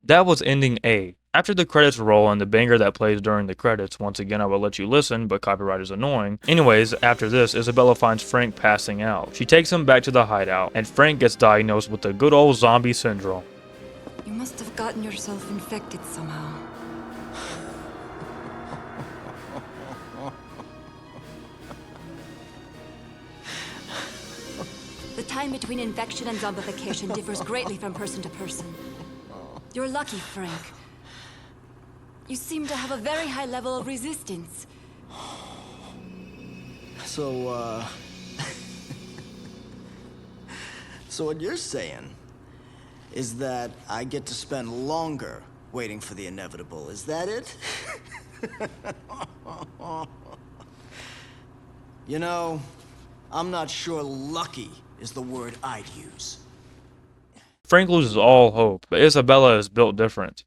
That was ending A. After the credits roll and the banger that plays during the credits, once again I will let you listen, but copyright is annoying. Anyways, after this, Isabella finds Frank passing out. She takes him back to the hideout, and Frank gets diagnosed with the good old zombie syndrome. You must have gotten yourself infected somehow. The time between infection and zombification differs greatly from person to person. You're lucky, Frank. You seem to have a very high level of resistance. So, so what you're saying is that I get to spend longer waiting for the inevitable, is that it? You know, I'm not sure lucky is the word I'd use. Frank loses all hope, but Isabella is built different.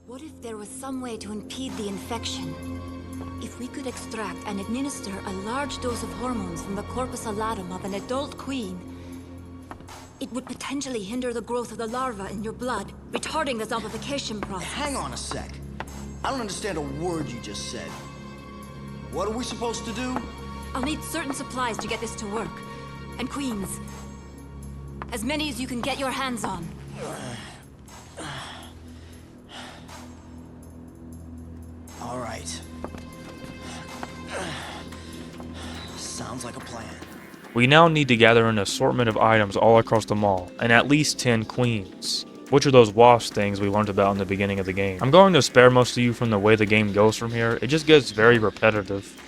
What if there was some way to impede the infection? If we could extract and administer a large dose of hormones from the corpus allatum of an adult queen, it would potentially hinder the growth of the larva in your blood, retarding the zombification process. Hang on a sec. I don't understand a word you just said. What are we supposed to do? I'll need certain supplies to get this to work. And queens. As many as you can get your hands on. All right. Sounds like a plan. We now need to gather an assortment of items all across the mall, and at least 10 queens. Which are those wasp things we learned about in the beginning of the game. I'm going to spare most of you from the way the game goes from here. It just gets very repetitive.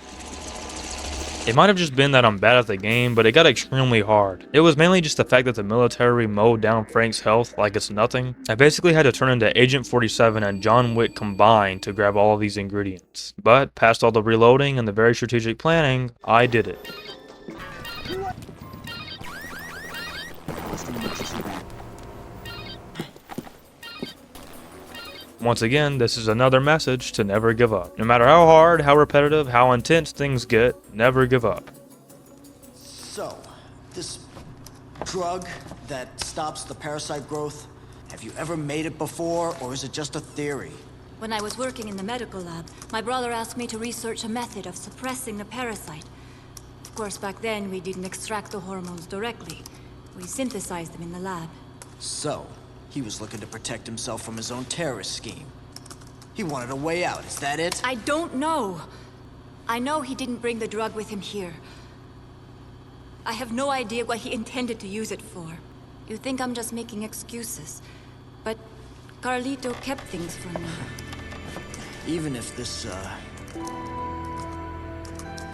It might have just been that I'm bad at the game, but it got extremely hard. It was mainly just the fact that the military mowed down Frank's health like it's nothing. I basically had to turn into Agent 47 and John Wick combined to grab all of these ingredients. But past all the reloading and the very strategic planning, I did it. Once again, this is another message to never give up. No matter how hard, how repetitive, how intense things get, never give up. So, this drug that stops the parasite growth, have you ever made it before, or is it just a theory? When I was working in the medical lab, my brother asked me to research a method of suppressing the parasite. Of course, back then, we didn't extract the hormones directly. We synthesized them in the lab. So, He was looking to protect himself from his own terrorist scheme. He wanted a way out, is that it? I don't know. I know he didn't bring the drug with him here. I have no idea what he intended to use it for. You think I'm just making excuses, but Carlito kept things from me. Even if this,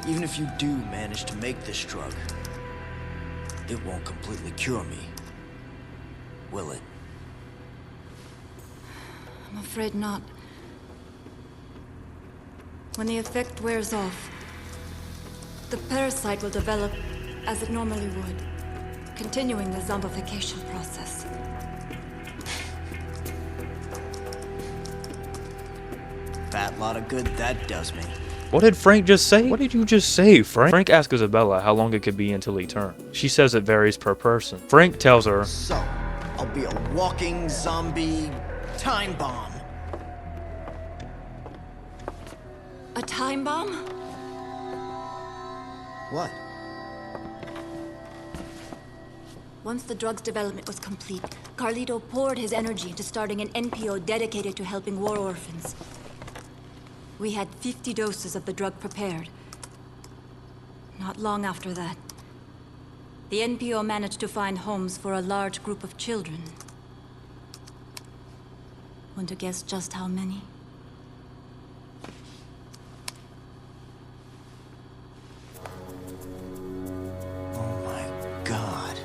even if you do manage to make this drug, it won't completely cure me, will it? I'm afraid not. When the effect wears off, the parasite will develop as it normally would, continuing the zombification process. Fat lot of good that does me. What did Frank just say? What did you just say, Frank? Frank asks Isabella how long it could be until he turns. She says it varies per person. Frank tells her, So, I'll be a walking zombie time bomb. A time bomb? What? Once the drug's development was complete, Carlito poured his energy into starting an NPO dedicated to helping war orphans. We had 50 doses of the drug prepared. Not long after that, the NPO managed to find homes for a large group of children. Want to guess just how many? Oh my God.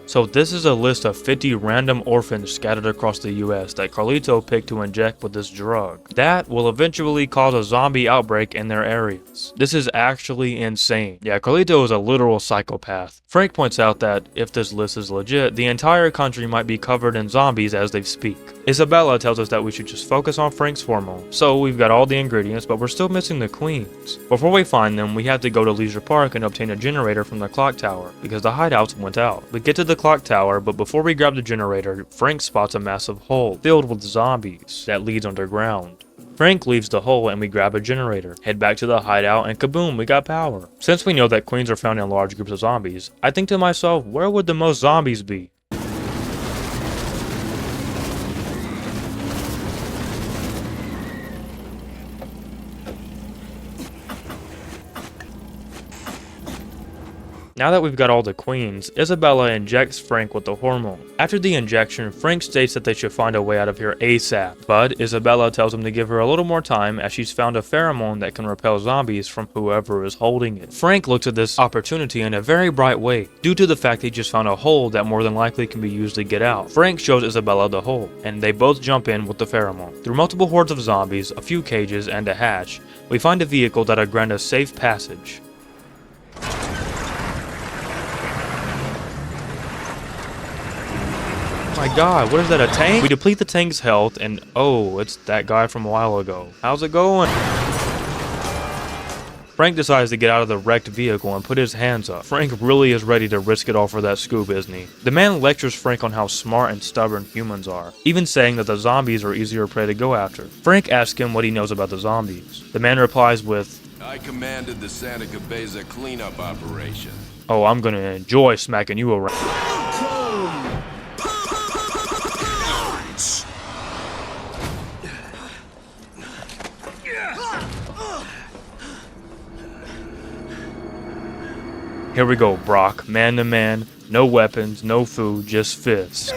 so this is a list of 50 random orphans scattered across the US that Carlito picked to inject with this drug. That will eventually cause a zombie outbreak in their areas. This is actually insane. Yeah, Carlito is a literal psychopath. Frank points out that if this list is legit, the entire country might be covered in zombies as they speak. Isabella tells us that we should just focus on Frank's hormones. So we've got all the ingredients, but we're still missing the queens. Before we find them, we have to go to Leisure Park and obtain a generator from the clock tower, because the hideouts went out. We get to the clock tower, but before we grab the generator, Frank spots a massive hole filled with zombies that leads underground. Frank leaves the hole and we grab a generator, head back to the hideout, and kaboom, we got power. Since we know that queens are found in large groups of zombies, I think to myself, where would the most zombies be? Now that we've got all the queens, Isabella injects Frank with the hormone. After the injection, Frank states that they should find a way out of here ASAP, but Isabella tells him to give her a little more time as she's found a pheromone that can repel zombies from whoever is holding it. Frank looks at this opportunity in a very bright way, due to the fact he just found a hole that more than likely can be used to get out. Frank shows Isabella the hole, and they both jump in with the pheromone. Through multiple hordes of zombies, a few cages, and a hatch, we find a vehicle that'll grant us safe passage. My god, what is that, a tank? We deplete the tank's health and oh, it's that guy from a while ago. How's it going? Frank decides to get out of the wrecked vehicle and put his hands up. Frank really is ready to risk it all for that scoop, isn't he? The man lectures Frank on how smart and stubborn humans are, even saying that the zombies are easier prey to go after. Frank asks him what he knows about the zombies. The man replies with, I commanded the Santa Cabeza cleanup operation. oh, I'm gonna enjoy smacking you around. Here we go, Brock. Man to man, no weapons, no food, just fists.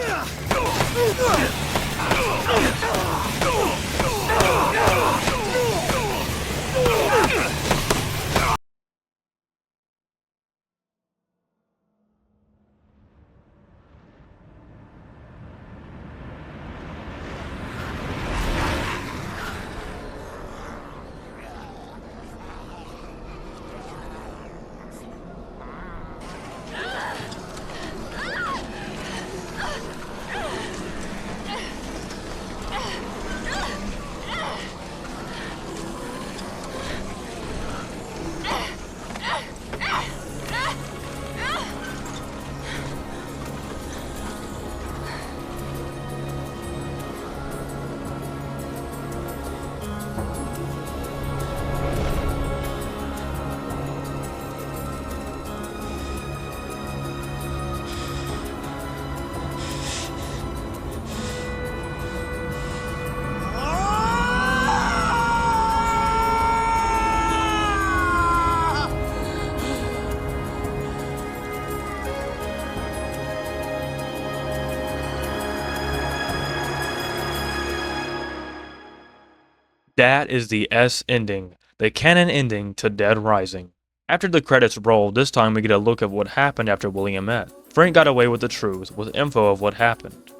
that is the S ending, the canon ending to Dead Rising. After the credits roll, this time we get a look at what happened after Williamette. Frank got away with the truth, with info of what happened.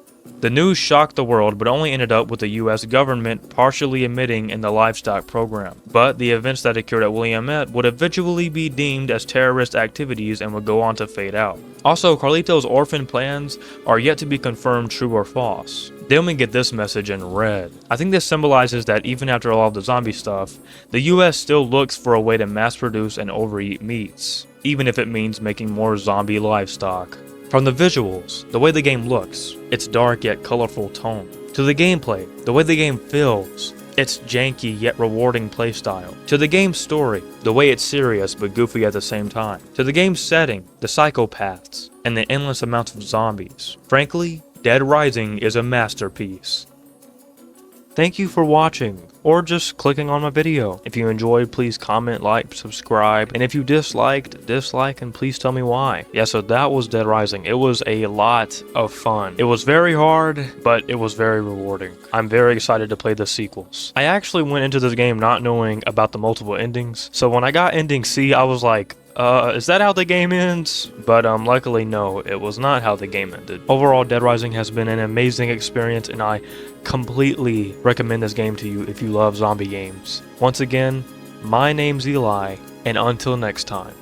The news shocked the world, but only ended up with the US government partially admitting in the livestock program. But the events that occurred at Williamette would eventually be deemed as terrorist activities and would go on to fade out. Also, Carlito's orphan plans are yet to be confirmed true or false. Then we get this message in red. I think this symbolizes that even after all of the zombie stuff, the US still looks for a way to mass produce and overeat meats, even if it means making more zombie livestock. From the visuals, the way the game looks, its dark yet colorful tone, to the gameplay, the way the game feels, its janky yet rewarding playstyle, to the game's story, the way it's serious but goofy at the same time, to the game's setting, the psychopaths, and the endless amounts of zombies. Frankly, Dead Rising is a masterpiece. Thank you for watching, or just clicking on my video. If you enjoyed, please comment, like, subscribe, and if you disliked, dislike, and please tell me why. Yeah, so that was Dead Rising. It was a lot of fun. It was very hard, but it was very rewarding. I'm very excited to play the sequels. I actually went into this game not knowing about the multiple endings, so when I got ending C, I was like, is that how the game ends? But luckily no, it was not how the game ended. Overall, Dead Rising has been an amazing experience, and I completely recommend this game to you if you love zombie games. Once again, my name's Eli, and until next time.